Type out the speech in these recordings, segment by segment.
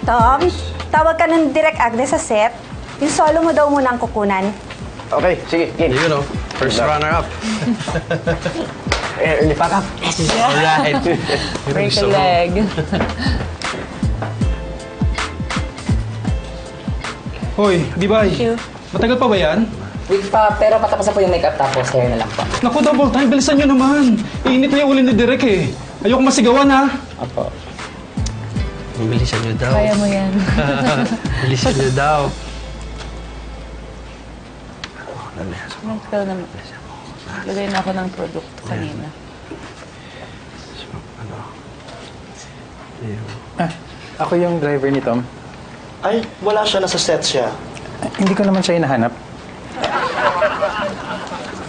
Tom, tawag ka ng Direk Agnes sa set. Yung solo mo daw muna ang kukunan. Okay, sige, game. You know, first runner-up. Early pack up. Alright. Break a leg. Hoy, di ba? Matagal pa ba yan? Week pa, pero patapos na po yung makeup tapos hair na lang po. Naku, double time. Bilisan nyo naman. Iinit na yung ulo ni Direk eh. Ayoko masigawan ha. Apo. Bilisan nyo daw. Kaya mo yan. Bilisan nyo daw. Ikaw naman. Lagay na ako ng produkto kanina. Ako yung driver ni Tom. Ay, wala siya. Nasa set siya. Hindi ko naman siya hinahanap.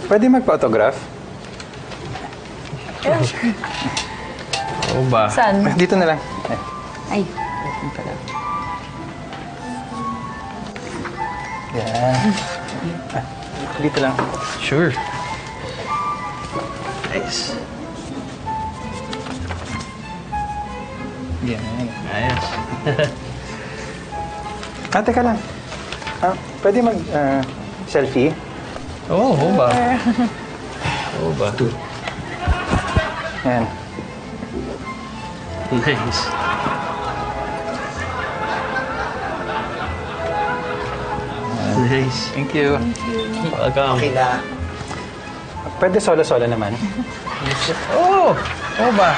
Pwede magpa-autograph? Oo ba? Saan? Dito na lang. Ay. Yan. Dito lang. Sure. Nice. Yan. Nice. Teka lang. Pwede mag-selfie? Oo ba? Oo ba? Yan. Nice. Nice. Thank you. Welcome. Okay na. Pwede solo-solo naman. Oo! Oo ba?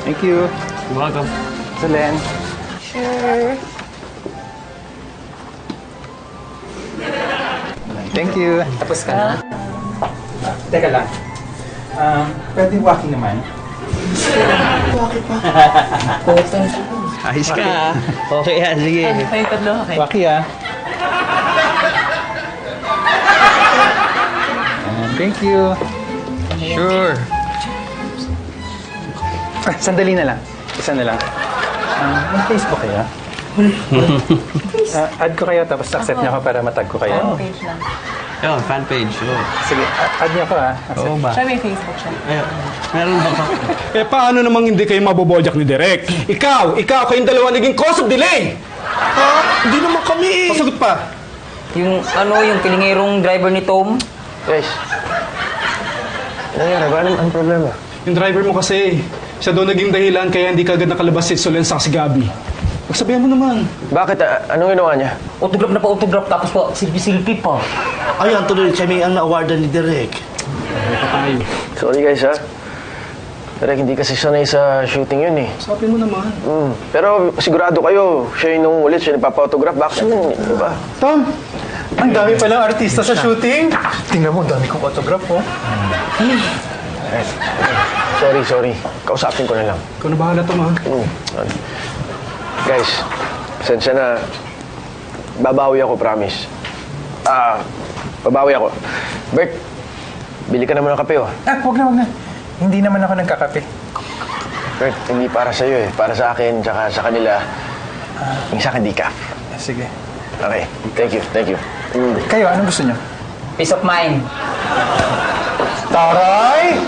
Thank you. You're welcome. Solen. Sure. Thank you. Tapos ka na? Teka lang. Pwede walking naman. Ayos ka. Okay yan, sige. Ay, tatlo. Okay. Waki Thank you. Sure. Sandali na lang. Isa na lang. May Facebook kaya? Add ko kayo tapos accept niyo ako para matag ko kayo. Page lang. Yun, fan page. Oo. Sige, add niyo ako Accept. Oo ba? Siya may Facebook siya. Ayun. Meron ba ka? Eh, paano namang hindi kayo mabobojak ni Direk? Ikaw kayong dalawa naging cause of delay! Ha? Hindi naman kami. Pasagot pa. Yung yung kilingirong driver ni Tom. Guys. Ano nangyari ba? Anong problema? Yung driver mo kasi, siya daw naging dahilan kaya hindi kagad nakalabas si Solen sa si Gabi. Magsabihan mo naman. Bakit? Anong ginawa niya? Autograph na pa autograph tapos pa silpi-silpi pa. Ayun, tuloy kami ang na-awardan ni Direk. Sorry guys ha. Direk, hindi kasi sanay sa shooting yun eh. Sabi mo naman. Pero sigurado kayo, siya yung ulit, siya nagpapa-autograph. Bakit naman, di ba? Tom! Ang dami palang artista sa shooting. Tingnan mo, ang dami kong autograph, oh. Sorry. Kausapin ko na lang. Ikaw na bahala, Tom, ha? Sorry. Guys, pasensya na. Babawi ako, promise. Babawi ako. Bert, bili ka naman ng kape, oh. Wag na. Hindi naman ako nagkakape. Bert, hindi para sa'yo eh. Para sa akin, tsaka sa kanila. Yung sa akin, decaf. Sige. Okay, thank you. Kayo, anong gusto niyo? Peace of mind. Taray!